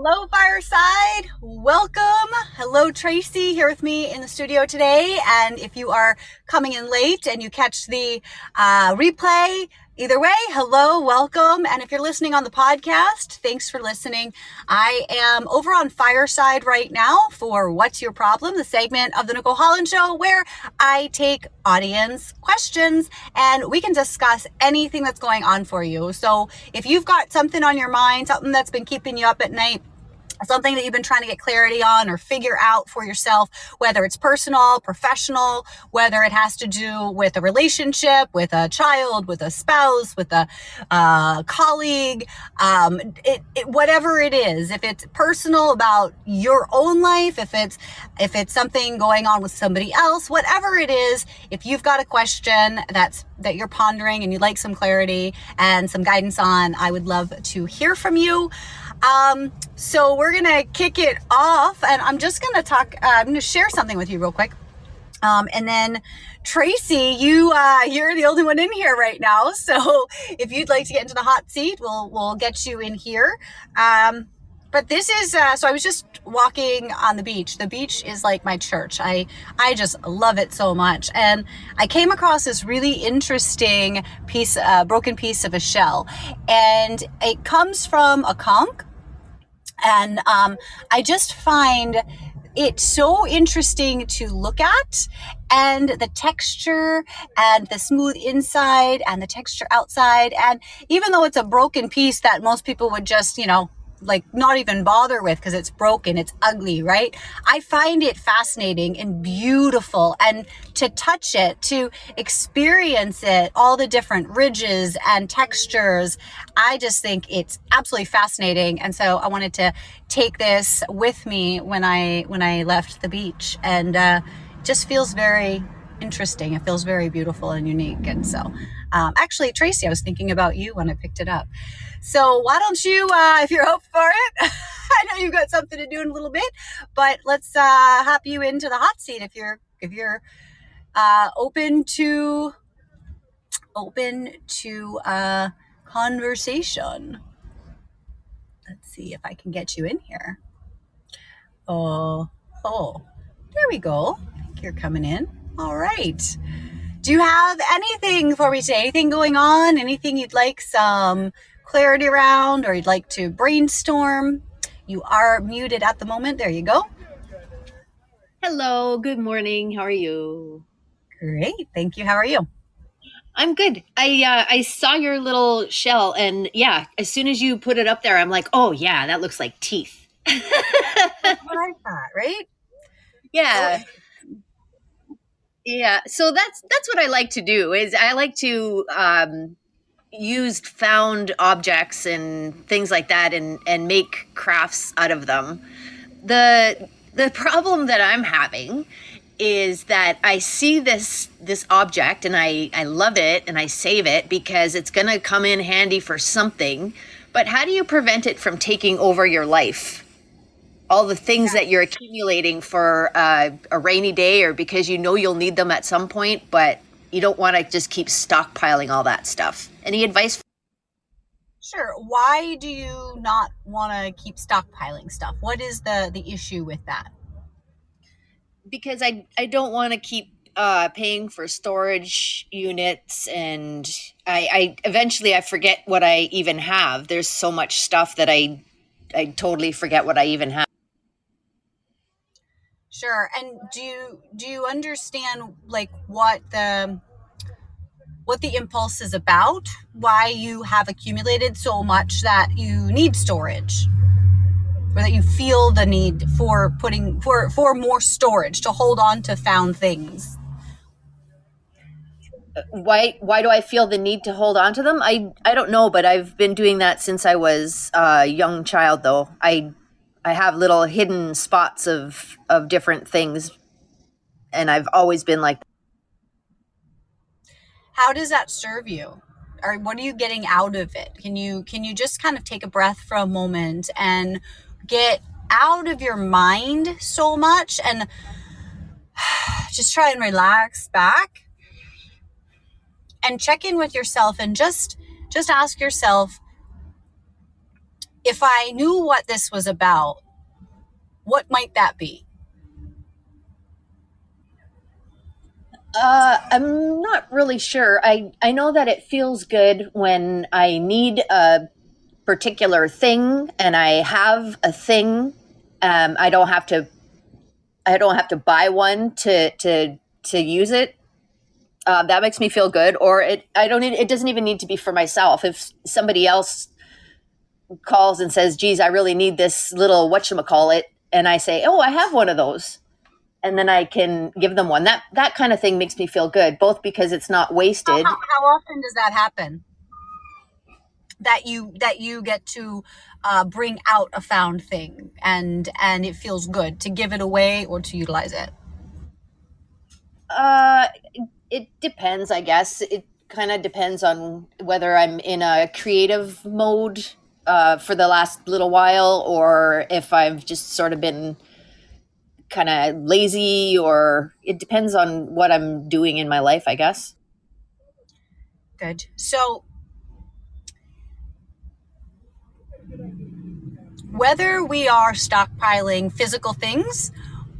Hello, Fireside. Welcome. Hello, Tracy, here with me in the studio today. And if you are coming in late and you catch the replay, either way, hello, welcome. And if you're listening on the podcast, thanks for listening. I am over on Fireside right now for What's Your Problem, the segment of the Nicole Holland Show where I take audience questions and we can discuss anything that's going on for you. So if you've got something on your mind, something that's been keeping you up at night, something that you've been trying to get clarity on or figure out for yourself, whether it's personal, professional, whether it has to do with a relationship, with a child, with a spouse, with a colleague, whatever it is, if it's personal about your own life, if it's something going on with somebody else, whatever it is, if you've got a question that you're pondering and you'd like some clarity and some guidance on, I would love to hear from you. So we're going to kick it off and I'm just going to I'm going to share something with you real quick. And then Tracy, you're the only one in here right now. So if you'd like to get into the hot seat, we'll get you in here. But this is, so I was just walking on the beach. The beach is like my church. I just love it so much. And I came across this really interesting broken piece of a shell. And it comes from a conch. And I just find it so interesting to look at, and the texture and the smooth inside and the texture outside. And even though it's a broken piece that most people would just, like not even bother with because it's broken, it's ugly, right? I find it fascinating and beautiful, and to touch it, to experience it, all the different ridges and textures, I just think it's absolutely fascinating. And so I wanted to take this with me when I left the beach, and it just feels very interesting. It feels very beautiful and unique. And so actually, Tracy, I was thinking about you when I picked it up. So why don't you, if you're up for it, I know you've got something to do in a little bit, but let's hop you into the hot seat if you're open to conversation. Let's see if I can get you in here. Oh, there we go. I think you're coming in. All right. Do you have anything for me today? Anything going on? Anything you'd like some clarity around, or you'd like to brainstorm? You are muted at the moment. There you go. Hello, good morning. How are you? Great, thank you. How are you? I'm good. I saw your little shell, and yeah, as soon as you put it up there, I'm like, oh yeah, that looks like teeth. That's what I thought, right? Yeah. Yeah. So that's what I like to do. Is I like to use found objects and things like that, and make crafts out of them. The problem that I'm having is that I see this object and I love it and I save it because it's going to come in handy for something. But how do you prevent it from taking over your life? All the things that you're accumulating for a rainy day, or because you'll need them at some point, but you don't want to just keep stockpiling all that stuff. Any advice? Sure. Why do you not want to keep stockpiling stuff? What is the issue with that? Because I don't want to keep paying for storage units, and I eventually I forget what I even have. There's so much stuff that I totally forget what I even have. Sure. And do you understand like what the impulse is about? Why you have accumulated so much that you need storage? Or that you feel the need for for more storage to hold on to found things? Why do I feel the need to hold on to them? I don't know, but I've been doing that since I was a young child, though. I have little hidden spots of different things, and I've always been like that. How does that serve you? Or what are you getting out of it? Can you just kind of take a breath for a moment and get out of your mind so much and just try and relax back and check in with yourself and just ask yourself, if I knew what this was about, what might that be? I'm not really sure. I know that it feels good when I need a particular thing and I have a thing. I don't have to. I don't have to buy one to use it. That makes me feel good. Or it. I don't need. It doesn't even need to be for myself. If somebody else calls and says, "Geez, I really need this little whatchamacallit," and I say, "Oh, I have one of those," and then I can give them one. That kind of thing makes me feel good, both because it's not wasted. How often does that happen? That you get to bring out a found thing and it feels good to give it away or to utilize it. Uh, it depends, I guess. It kind of depends on whether I'm in a creative mode for the last little while, or if I've just sort of been kind of lazy, or it depends on what I'm doing in my life, I guess. Good. So whether we are stockpiling physical things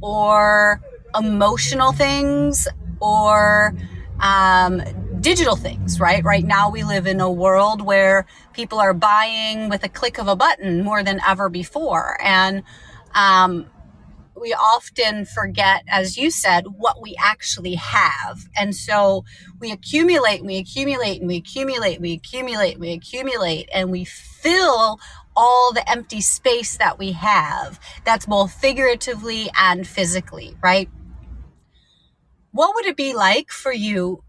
or emotional things or digital things, right? Right now we live in a world where people are buying with a click of a button more than ever before. And we often forget, as you said, what we actually have. And so we accumulate and we accumulate and we accumulate and we accumulate and we accumulate and we fill all the empty space that we have. That's both figuratively and physically, right? What would it be like for you?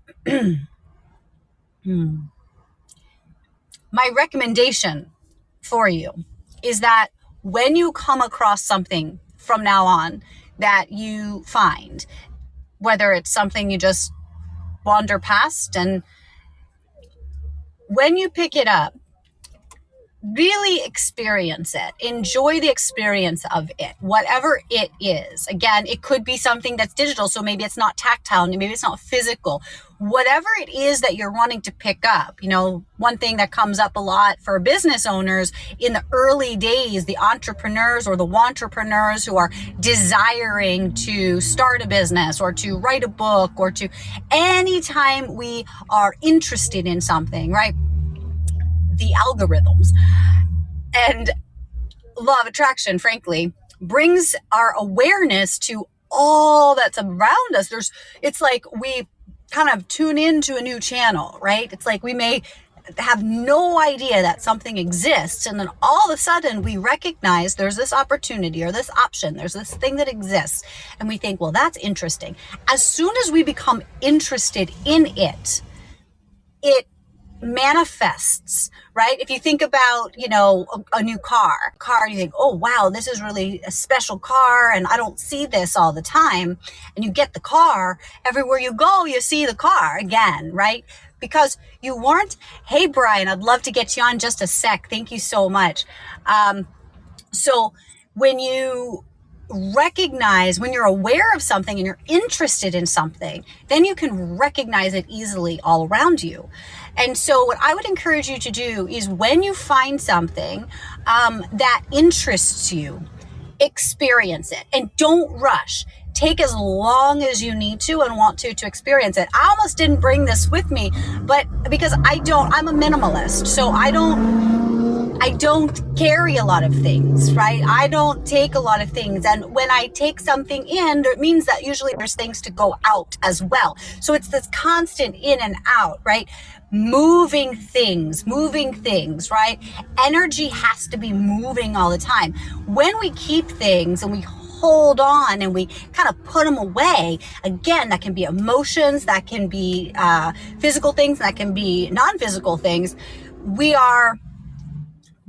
My recommendation for you is that when you come across something from now on that you find, whether it's something you just wander past, and when you pick it up, really experience it. Enjoy the experience of it, whatever it is. Again, it could be something that's digital, so maybe it's not tactile, maybe it's not physical. Whatever it is that you're wanting to pick up, one thing that comes up a lot for business owners in the early days, the entrepreneurs or the wantrepreneurs who are desiring to start a business or to write a book or to anytime we are interested in something, right? The algorithms and law of attraction, frankly, brings our awareness to all that's around us. It's like we kind of tune into a new channel, right? It's like we may have no idea that something exists, and then all of a sudden we recognize there's this opportunity or this option, there's this thing that exists, and we think, well, that's interesting. As soon as we become interested in it, it manifests, right? If you think about, a new car, you think, oh, wow, this is really a special car and I don't see this all the time. And you get the car, everywhere you go, you see the car again, right? Because you weren't, hey, Brian, I'd love to get you on just a sec. Thank you so much. So when you recognize, when you're aware of something and you're interested in something, then you can recognize it easily all around you. And so what I would encourage you to do is when you find something that interests you, experience it and don't rush. Take as long as you need to and want to experience it. I almost didn't bring this with me, but because I'm a minimalist, so I don't carry a lot of things, right? I don't take a lot of things. And when I take something in, it means that usually there's things to go out as well. So it's this constant in and out, right? Moving things, right? Energy has to be moving all the time. When we keep things and we hold on and we kind of put them away, again, that can be emotions, that can be physical things, that can be non-physical things. We are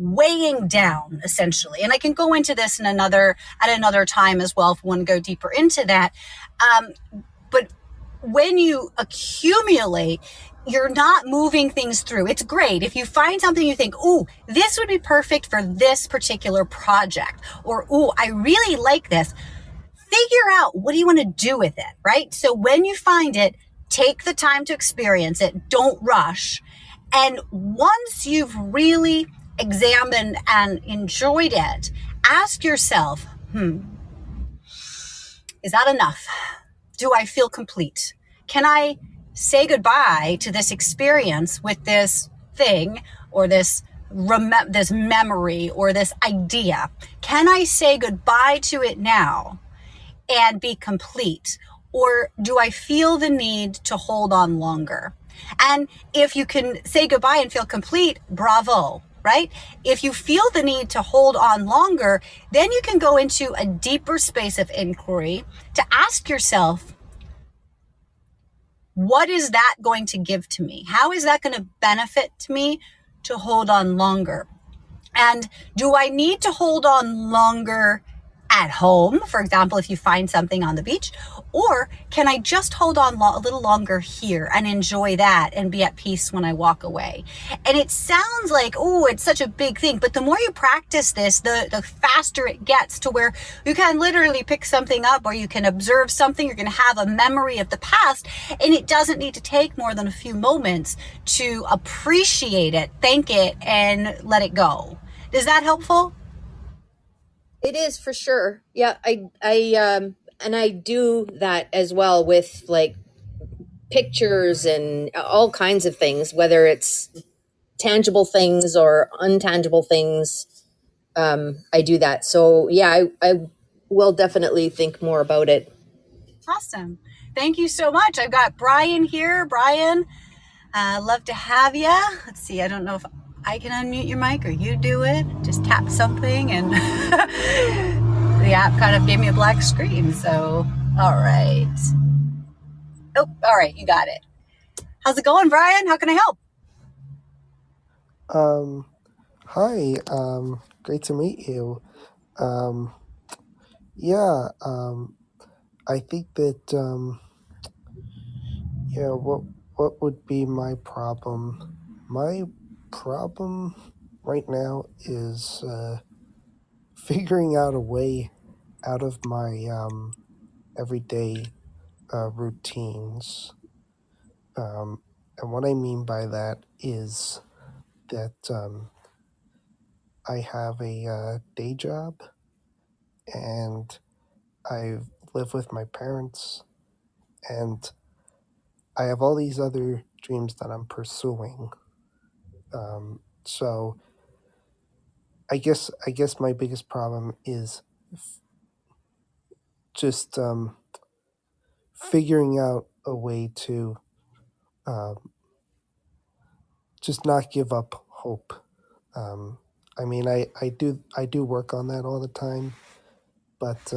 weighing down, essentially. And I can go into this at another time as well if we want to go deeper into that. But when you accumulate, you're not moving things through. It's great if you find something you think, ooh, this would be perfect for this particular project, or ooh, I really like this. Figure out, what do you want to do with it, right? So when you find it, take the time to experience it. Don't rush. And once you've really examined and enjoyed it, ask yourself, is that enough? Do I feel complete? Can I say goodbye to this experience with this thing or this memory or this idea? Can I say goodbye to it now and be complete? Or do I feel the need to hold on longer? And if you can say goodbye and feel complete, bravo, right? If you feel the need to hold on longer, then you can go into a deeper space of inquiry to ask yourself, what is that going to give to me? How is that going to benefit me to hold on longer? And do I need to hold on longer at home? For example, if you find something on the beach, or can I just hold on a little longer here and enjoy that and be at peace when I walk away? And it sounds like, oh, it's such a big thing, but the more you practice this, the faster it gets to where you can literally pick something up or you can observe something. You're going to have a memory of the past, and it doesn't need to take more than a few moments to appreciate it, thank it, and let it go. Is that helpful? It is for sure. Yeah, and I do that as well with like pictures and all kinds of things, whether it's tangible things or untangible things. I do that. So yeah, I will definitely think more about it. Awesome. Thank you so much. I've got Brian here. Brian, love to have you. Let's see. I don't know if I can unmute your mic or you do it. Just tap something and the app kind of gave me a black screen. So, all right. Oh, all right. You got it. How's it going, Brian? How can I help? Hi, great to meet you. Um, yeah, I think that, what would be my problem? My problem right now is, figuring out a way out of my, everyday, routines. And what I mean by that is that, I have a, day job and I live with my parents, and I have all these other dreams that I'm pursuing. So I guess my biggest problem is just figuring out a way to just not give up hope. I mean, I do work on that all the time, but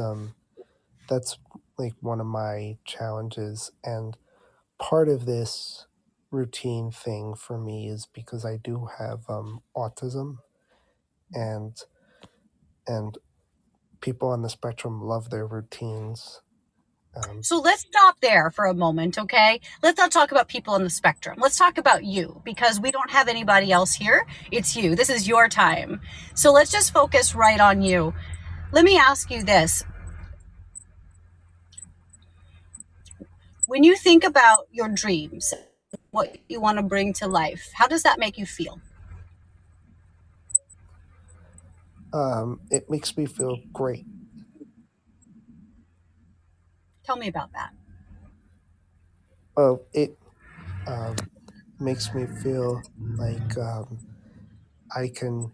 that's like one of my challenges. And part of this routine thing for me is because I do have autism, and and people on the spectrum love their routines. So let's stop there for a moment, okay? Let's not talk about people on the spectrum. Let's talk about you, because we don't have anybody else here. It's you. This is your time. So let's just focus right on you. Let me ask you this. When you think about your dreams, what you want to bring to life, how does that make you feel? It makes me feel great. Tell me about that. It makes me feel like I can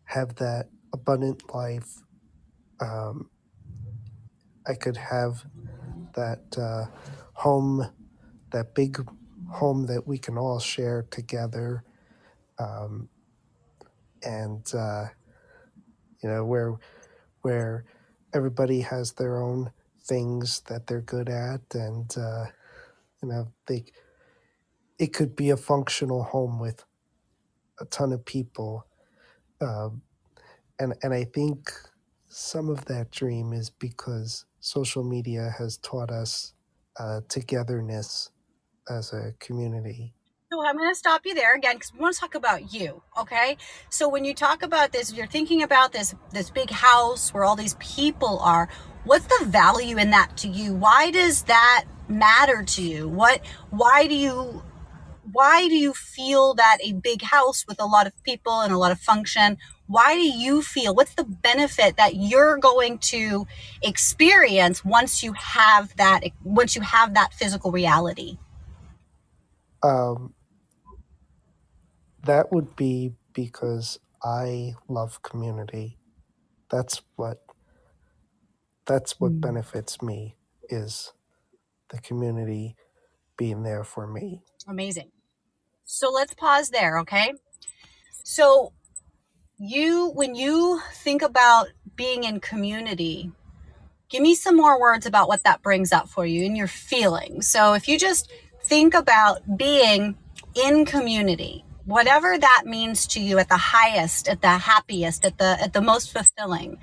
have that abundant life. Um, I could have that home, that big home that we can all share together, and where everybody has their own things that they're good at, and they it could be a functional home with a ton of people. Um, and I think some of that dream is because social media has taught us togetherness as a community. So I'm going to stop you there again because we want to talk about you, okay? So when you talk about this, you're thinking about this big house where all these people are. What's the value in that to you? Why does that matter to you? Why do you why do you feel that a big house with a lot of people and a lot of function, why do you feel, what's the benefit that you're going to experience once you have that physical reality? Um, that would be because I love community. That's what benefits me, is the community being there for me. Amazing. So let's pause there, okay? So when you think about being in community, give me some more words about what that brings up for you and your feelings. So if you just think about being in community, whatever that means to you at the highest, at the happiest, at the most fulfilling,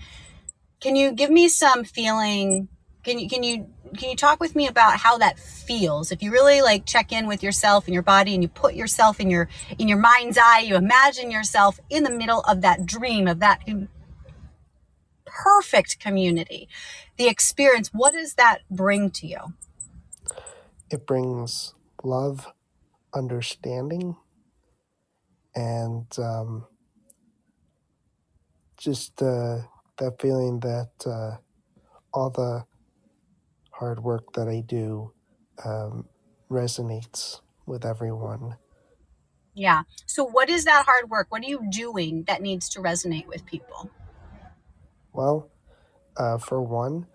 can you give me some feeling? Can you talk with me about how that feels? If you really like check in with yourself and your body, and you put yourself in your mind's eye, you imagine yourself in the middle of that dream, of that perfect community, the experience, what does that bring to you? It brings love, understanding, and just that feeling that all the hard work that I do resonates with everyone. Yeah. So what is that hard work? What are you doing that needs to resonate with people? Well, for one,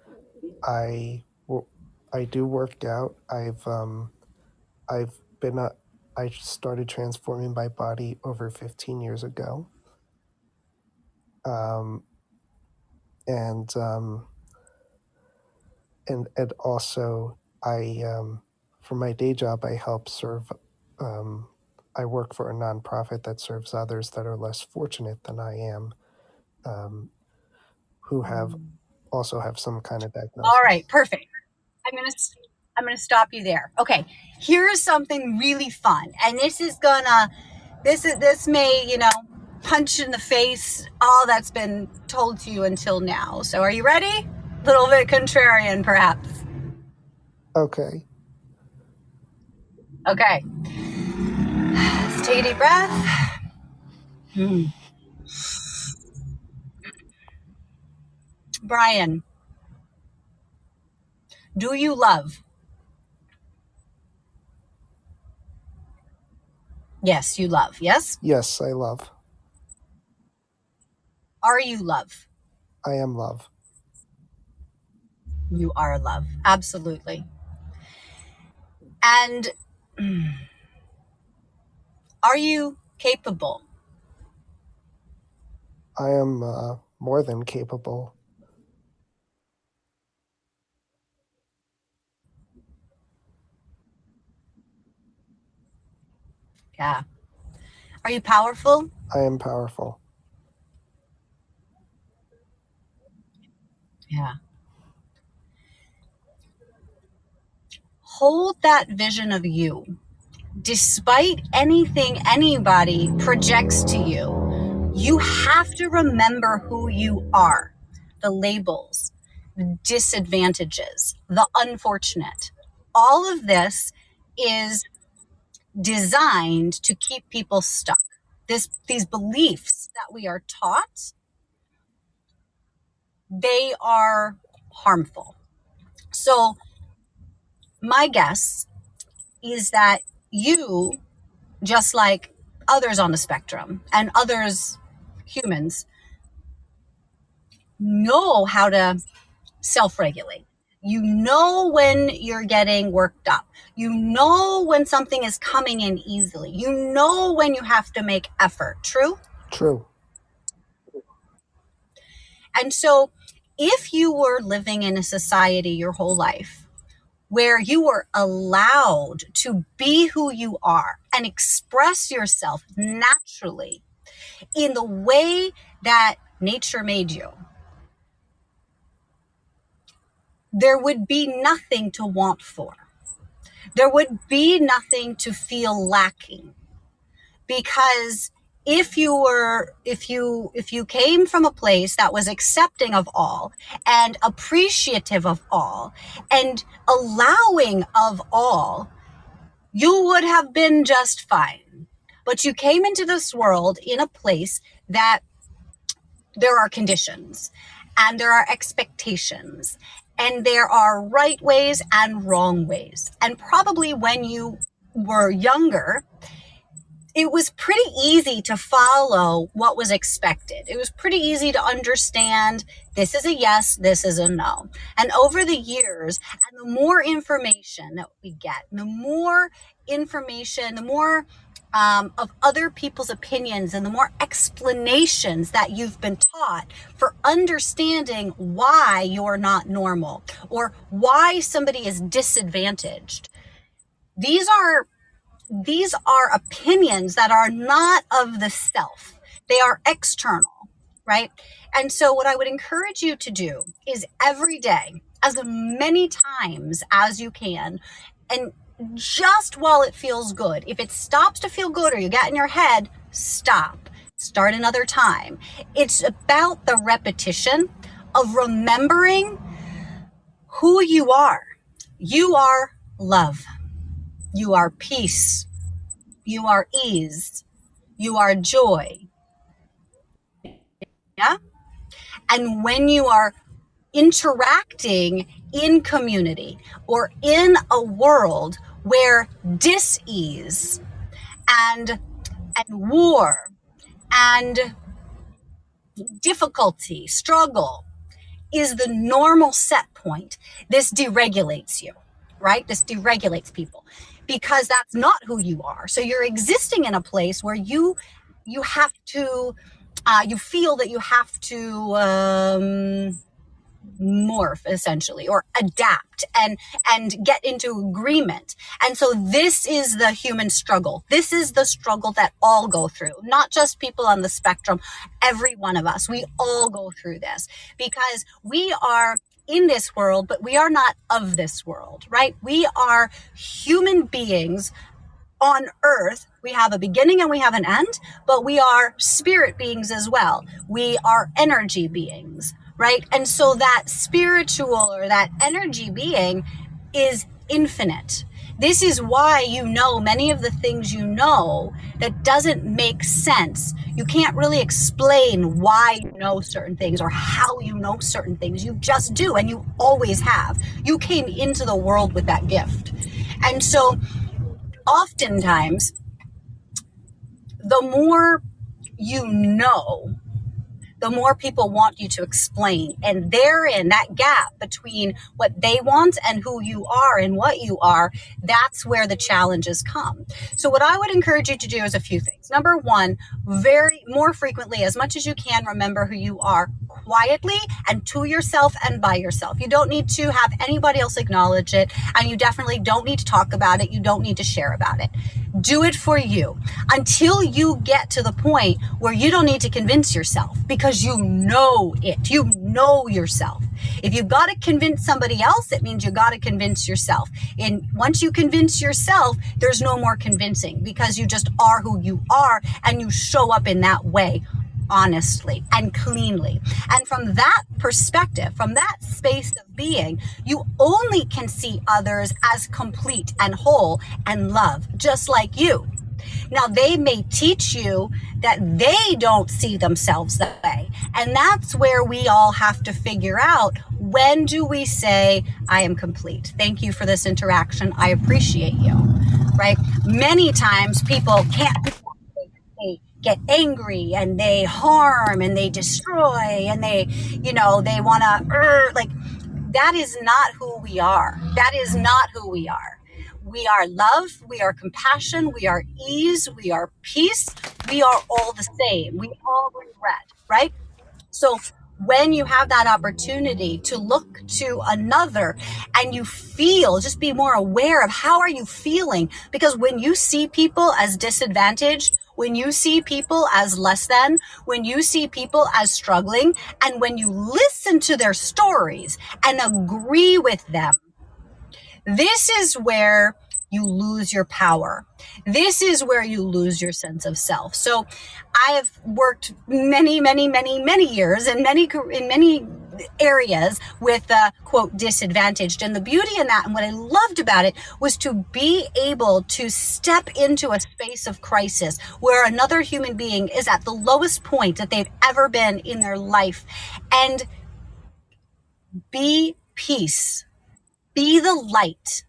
I I do work out. I've been I started transforming my body over 15 years ago. Um, and and also for my day job, I help serve. Um, I work for a nonprofit that serves others that are less fortunate than I am, um, who also have some kind of All right, diagnosis. perfect. I'm gonna stop you there. Okay, here's something really fun, and this may punch in the face all that's been told to you until now. So are you ready? A little bit contrarian, perhaps. Okay. Okay, let's take a deep breath. Brian, do you love? Yes, you love. Yes. Yes, I love. Are you love? I am love. You are love. Absolutely. And are you capable? I am more than capable. Yeah. Are you powerful? I am powerful. Yeah. Hold that vision of you. Despite anything anybody projects to you, you have to remember who you are. The labels, the disadvantages, the unfortunate. All of this is designed to keep people stuck. These beliefs that we are taught, they are harmful. So my guess is that you, just like others on the spectrum and others, humans, know how to self-regulate. You know when you're getting worked up. You know when something is coming in easily. You know when you have to make effort. True? True. And so if you were living in a society your whole life where you were allowed to be who you are and express yourself naturally in the way that nature made you, there would be nothing to want for. There would be nothing to feel lacking, because if you came from a place that was accepting of all and appreciative of all and allowing of all, you would have been just fine. But you came into this world in a place that there are conditions and there are expectations and there are right ways and wrong ways. And probably when you were younger, it was pretty easy to follow what was expected. It was pretty easy to understand this is a yes, this is a no. And over the years, and the more information that we get, the more information, the more of other people's opinions and the more explanations that you've been taught for understanding why you're not normal or why somebody is disadvantaged. These are opinions that are not of the self. They are external, right? And so what I would encourage you to do is every day, as many times as you can, and just while it feels good. If it stops to feel good or you get in your head, stop. Start another time. It's about the repetition of remembering who you are. You are love. You are peace. You are ease. You are joy. Yeah? And when you are interacting in community or in a world where dis-ease and war and difficulty, struggle is the normal set point, this deregulates you, right? This deregulates people because that's not who you are. So you're existing in a place where you have to, you feel that you have to morph essentially or adapt and get into agreement. And so this is the human struggle. This is the struggle that all go through, not just people on the spectrum. Every one of us, we all go through this because we are in this world, but we are not of this world, right? We are human beings on earth. We have a beginning and we have an end, but we are spirit beings as well. We are energy beings, right? And so that spiritual or that energy being is infinite. This is why you know many of the things you know that doesn't make sense. You can't really explain why you know certain things or how you know certain things. You just do, and you always have. You came into the world with that gift. And so oftentimes, the more you know, the more people want you to explain. And therein, that gap between what they want and who you are and what you are, that's where the challenges come. So what I would encourage you to do is a few things. Number one, more frequently, as much as you can, remember who you are quietly and to yourself and by yourself. You don't need to have anybody else acknowledge it, and you definitely don't need to talk about it. You don't need to share about it. Do it for you until you get to the point where you don't need to convince yourself because you know it. You know yourself. If you've got to convince somebody else, it means you got to convince yourself. And once you convince yourself, there's no more convincing because you just are who you are and you show up in that way honestly and cleanly. And from that perspective, from that space of being, you only can see others as complete and whole and love, just like you. Now, they may teach you that they don't see themselves that way. And that's where we all have to figure out, when do we say, I am complete? Thank you for this interaction. I appreciate you, right? Many times people can't do that. They get angry and they harm and they destroy and they want to, that is not who we are. That is not who we are. We are love, we are compassion, we are ease, we are peace. We are all the same. We all regret, right? So when you have that opportunity to look to another and you feel, just be more aware of how are you feeling? Because when you see people as disadvantaged, when you see people as less than, when you see people as struggling, and when you listen to their stories and agree with them, this is where you lose your power. This is where you lose your sense of self. So I have worked many years in many areas with quote disadvantaged, and the beauty in that and what I loved about it was to be able to step into a space of crisis where another human being is at the lowest point that they've ever been in their life, and be peace, be the light,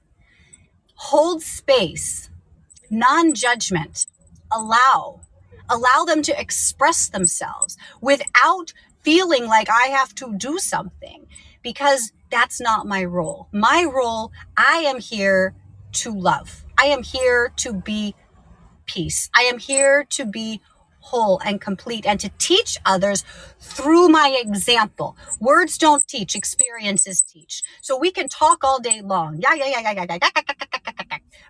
hold space, non-judgment, allow them to express themselves without feeling like I have to do something, because that's not my role. My role, I am here to love. I am here to be peace. I am here to be whole and complete and to teach others through my example. Words don't teach, experiences teach. So we can talk all day long.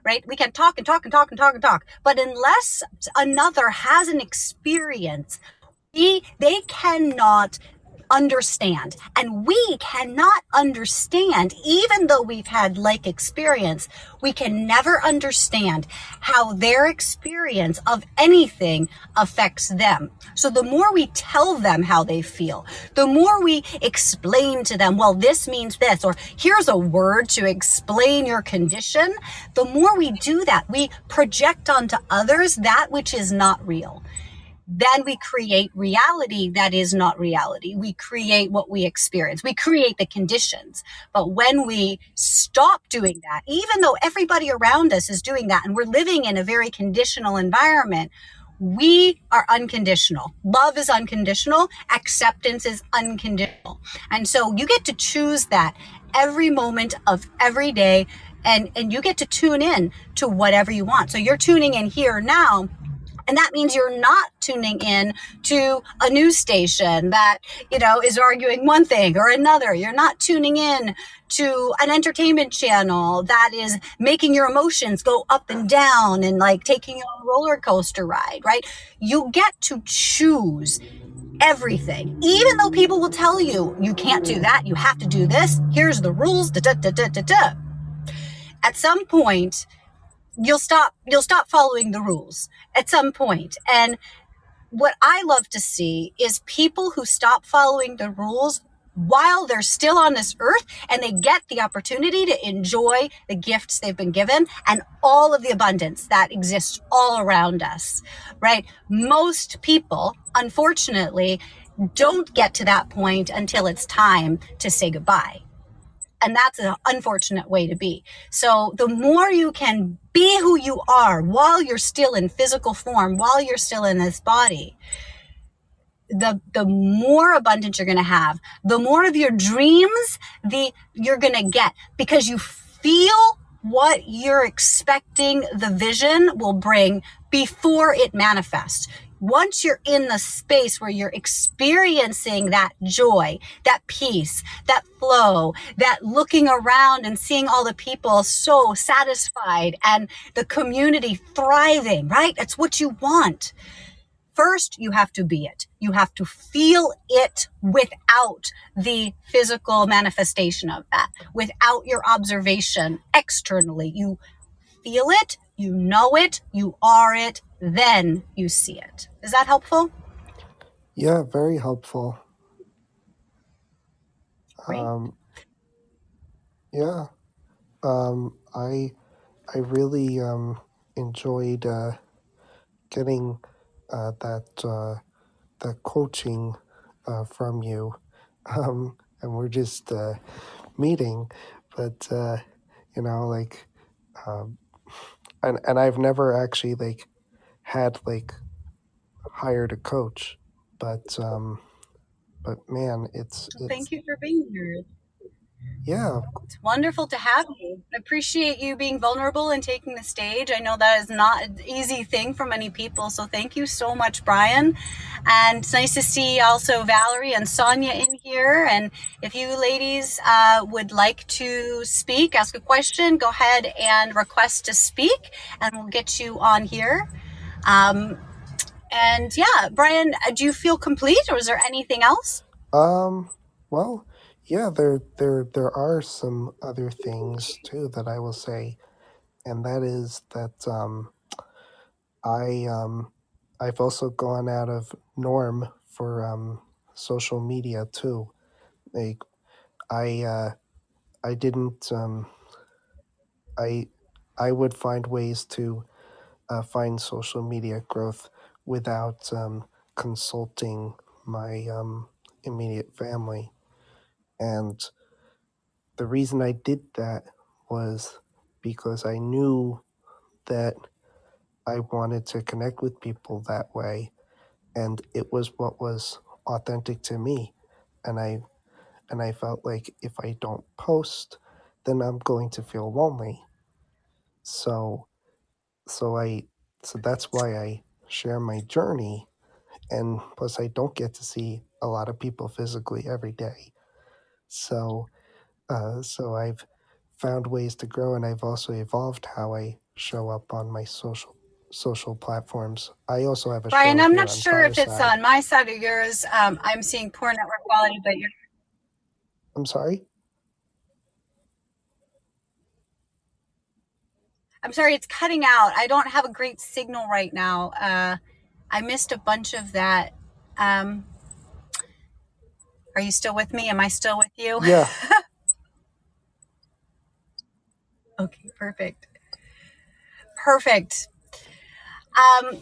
Right? We can talk and talk and talk and talk and talk. But unless another has an experience, they cannot understand, and we cannot understand. Even though we've had like experience, we can never understand how their experience of anything affects them. So the more we tell them how they feel, the more we explain to them, well, this means this, or here's a word to explain your condition, the more we do that, we project onto others that which is not real. Then we create reality that is not reality. We create what we experience. We create the conditions. But when we stop doing that, even though everybody around us is doing that, and we're living in a very conditional environment, we are unconditional. Love is unconditional. Acceptance is unconditional. And so you get to choose that every moment of every day, and you get to tune in to whatever you want. So you're tuning in here now, and that means you're not tuning in to a news station that, is arguing one thing or another. You're not tuning in to an entertainment channel that is making your emotions go up and down and like taking you on a roller coaster ride, right? You get to choose everything, even though people will tell you, you can't do that. You have to do this. Here's the rules. At some point, you'll stop following the rules at some point. And what I love to see is people who stop following the rules while they're still on this earth, and they get the opportunity to enjoy the gifts they've been given and all of the abundance that exists all around us, right? Most people, unfortunately, don't get to that point until it's time to say goodbye. And that's an unfortunate way to be. So the more you can be who you are while you're still in physical form, while you're still in this body, the more abundance you're going to have, the more of your dreams you're going to get, because you feel what you're expecting the vision will bring before it manifests. Once you're in the space where you're experiencing that joy, that peace, that flow, that looking around and seeing all the people so satisfied and the community thriving, right? That's what you want. First, you have to be it. You have to feel it without the physical manifestation of that, without your observation externally. You feel it, you know it, you are it, then you see it. Is that helpful? Yeah, very helpful. Great. Yeah. I really enjoyed getting that coaching from you, and we're just meeting, but like, and I've never actually like had like hired a coach, but man, it's Thank you for being here. yeah. It's wonderful to have you. I appreciate you being vulnerable and taking the stage. I know that is not an easy thing for many people. So thank you so much, Brian. And it's nice to see also Valerie and Sonia in here. And if you ladies would like to speak, ask a question, go ahead and request to speak, and we'll get you on here. And yeah, Brian, do you feel complete, or is there anything else? Well, yeah, there are some other things too that I will say. and that is that I I've also gone out of norm for social media too. Like I didn't I I would find ways to find social media growth without consulting my immediate family. And the reason I did that was because I knew that I wanted to connect with people that way, and it was what was authentic to me. And I felt like if I don't post, then I'm going to feel lonely. So so I so that's why I share my journey, and plus I don't get to see a lot of people physically every day. So so I've found ways to grow, and I've also evolved how I show up on my social platforms. I also have a Brian, show I'm here not on sure if it's Fireside. on my side or yours. I'm seeing poor network quality, but I'm sorry? I'm sorry, it's cutting out. I don't have a great signal right now. I missed a bunch of that. Um, are you still with me? Am I still with you? Yeah. Okay, perfect. Perfect.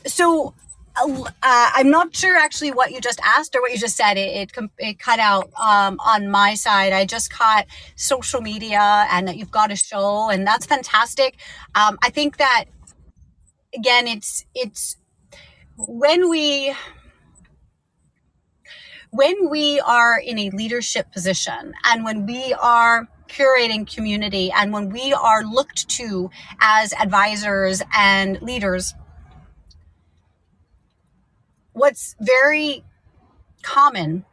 So I'm not sure actually what you just asked or what you just said. It cut out on my side. I just caught social media and that you've got a show, and that's fantastic. I think that again, it's when we are in a leadership position and when we are curating community and when we are looked to as advisors and leaders, what's very common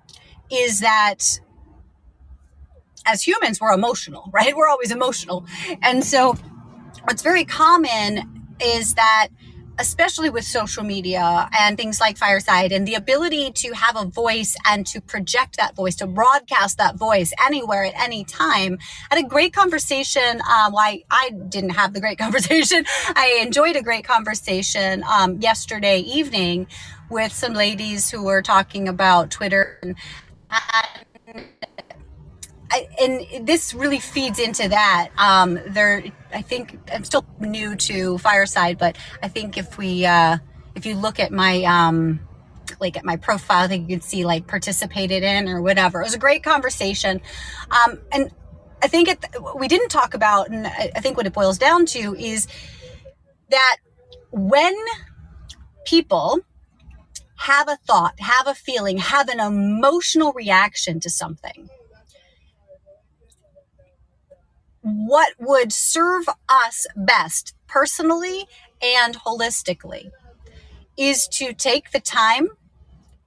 is that as humans, we're emotional, right? We're always emotional. And so what's very common is that, especially with social media and things like Fireside and the ability to have a voice and to project that voice, to broadcast that voice anywhere at any time. I had a great conversation. I didn't have the great conversation. I enjoyed a great conversation yesterday evening with some ladies who were talking about Twitter and and this really feeds into that. I think I'm still new to Fireside, but I think if you look at my, like at my profile, I think you can see like participated in or whatever. It was a great conversation. And I think we didn't talk about, and I think what it boils down to is that when people have a thought, have a feeling, have an emotional reaction to something, what would serve us best personally and holistically is to take the time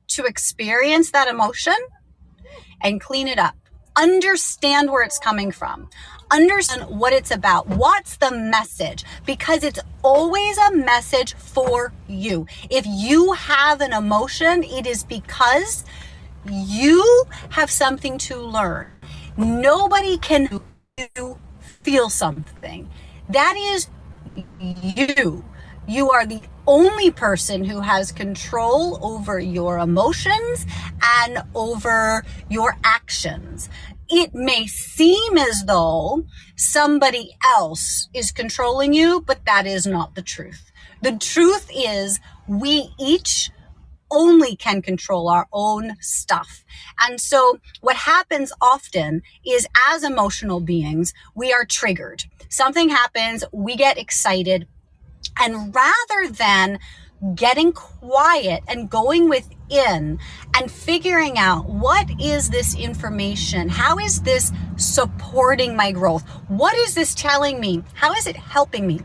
to experience that emotion and clean it up. Understand where it's coming from. Understand what it's about. What's the message? Because it's always a message for you. If you have an emotion, it is because you have something to learn. Nobody can feel something. That is you. You are the only person who has control over your emotions and over your actions. It may seem as though somebody else is controlling you, but that is not the truth. The truth is we each only can control our own stuff. And so what happens often is as emotional beings, we are triggered. Something happens, we get excited, and rather than getting quiet and going within and figuring out what is this information? How is this supporting my growth? What is this telling me? How is it helping me?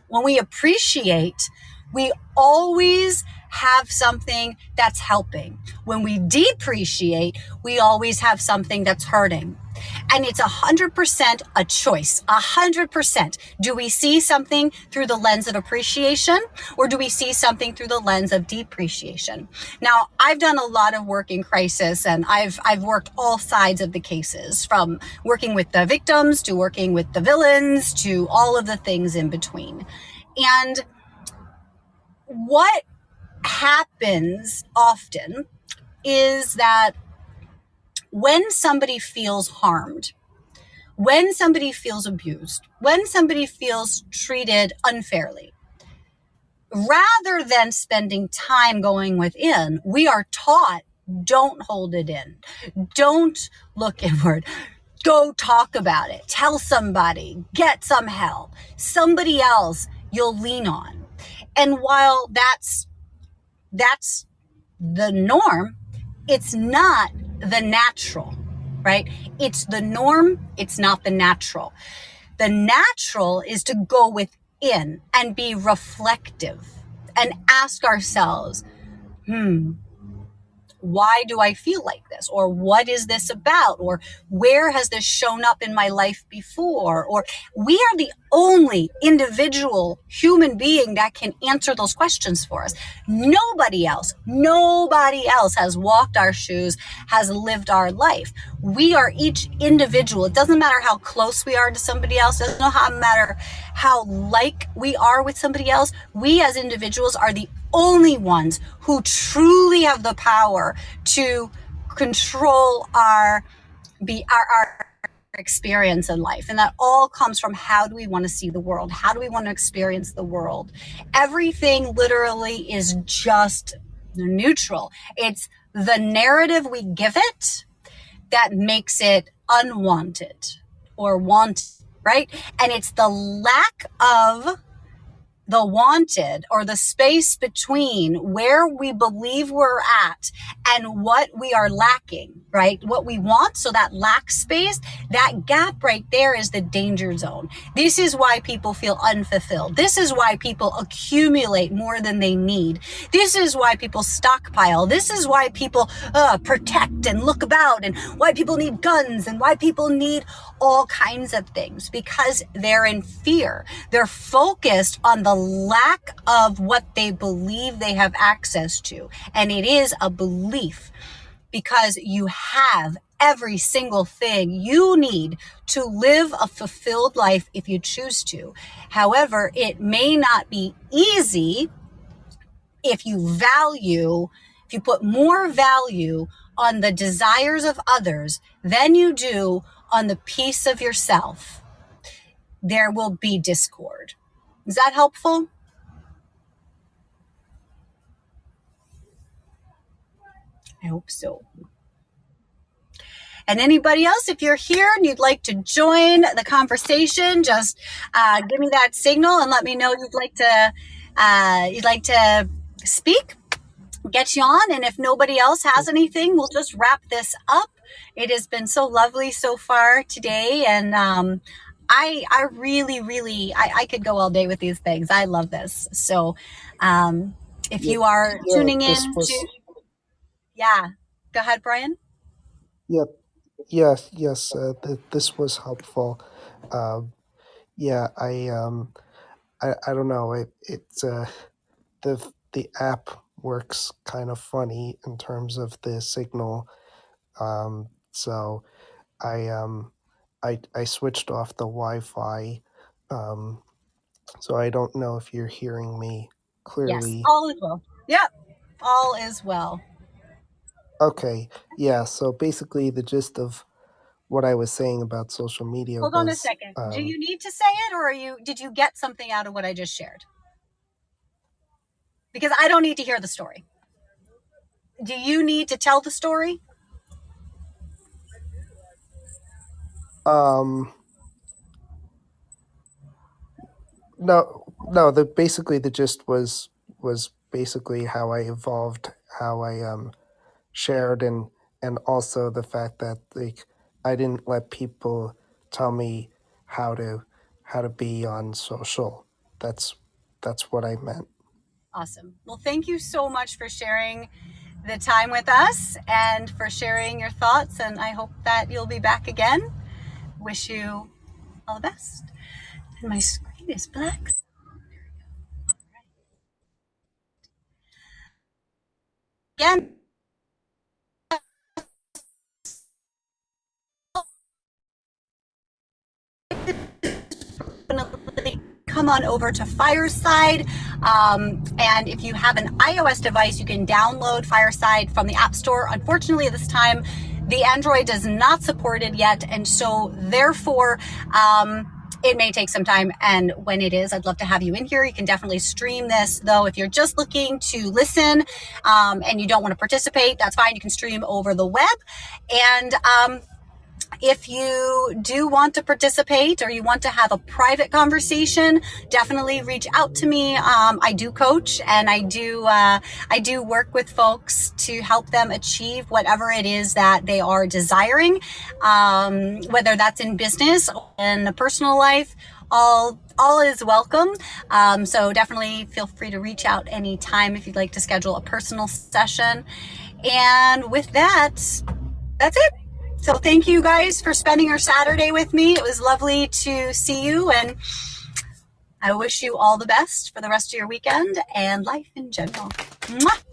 When we appreciate, we always have something that's helping. When we depreciate, we always have something that's hurting. And it's 100% a choice, 100%. Do we see something through the lens of appreciation, or do we see something through the lens of depreciation? Now, I've done a lot of work in crisis, and I've worked all sides of the cases, from working with the victims to working with the villains to all of the things in between. And what happens often is that when somebody feels harmed, when somebody feels abused, when somebody feels treated unfairly, rather than spending time going within, we are taught, don't hold it in, don't look inward, go talk about it, tell somebody, get some help, somebody else you'll lean on. And while that's the norm, it's not the natural, right? It's the norm, it's not the natural. The natural is to go within and be reflective and ask ourselves, why do I feel like this? Or what is this about? Or where has this shown up in my life before? Or we are the only individual human being that can answer those questions for us. Nobody else has walked our shoes, has lived our life. We are each individual. It doesn't matter how close we are to somebody else. It doesn't matter how like we are with somebody else. We as individuals are the only ones who truly have the power to control our experience in life. And that all comes from, how do we want to see the world? How do we want to experience the world? Everything literally is just neutral. It's the narrative we give it that makes it unwanted or wanted, right? And it's the lack of the wanted, or the space between where we believe we're at and what we are lacking, right? What we want. So that lack space, that gap right there is the danger zone. This is why people feel unfulfilled. This is why people accumulate more than they need. This is why people stockpile. This is why people protect and look about, and why people need guns, and why people need all kinds of things, because they're in fear. They're focused on the lack of what they believe they have access to. And it is a belief, because you have every single thing you need to live a fulfilled life if you choose to. However, it may not be easy if you put more value on the desires of others than you do on the peace of yourself. There will be discord. Is that helpful? I hope so. And anybody else, if you're here and you'd like to join the conversation, just give me that signal and let me know you'd like to speak. Get you on. And if nobody else has anything, we'll just wrap this up. It has been so lovely so far today. And I really, I could go all day with these things. I love this. So if you are tuning in yeah, go ahead, Brian. Yep. Yes. Yes. This was helpful. Um, yeah. I don't know. It's the app works kind of funny in terms of the signal. So I switched off the Wi-Fi. Um, so I don't know if you're hearing me Yes, clearly. all is well. Yep, all is well. Okay. Yeah. So basically, the gist of what I was saying about social media Hold on a was, second. Do you need to say it, or did you get something out of what I just shared? Because I don't need to hear the story. Do you need to tell the story? um, no. The basically the gist was basically how I evolved, how I shared, and also the fact that, like, I didn't let people tell me how to be on social. That's that's what I meant. Awesome. Well, thank you so much for sharing the time with us and for sharing your thoughts. And I hope that you'll be back again. Wish you all the best. And my screen is black. Again, come on over to Fireside. And if you have an iOS device, you can download Fireside from the App Store. Unfortunately, this time, the Android does not support it yet. And so therefore, it may take some time. And when it is, I'd love to have you in here. You can definitely stream this, though. If you're just looking to listen and you don't want to participate, that's fine. You can stream over the web. And if you do want to participate or you want to have a private conversation, definitely reach out to me. I do coach and I do work with folks to help them achieve whatever it is that they are desiring, whether that's in business or in a personal life. All is welcome. So definitely feel free to reach out anytime if you'd like to schedule a personal session. And with that, that's it. So thank you guys for spending your Saturday with me. It was lovely to see you, and I wish you all the best for the rest of your weekend and life in general. Mwah!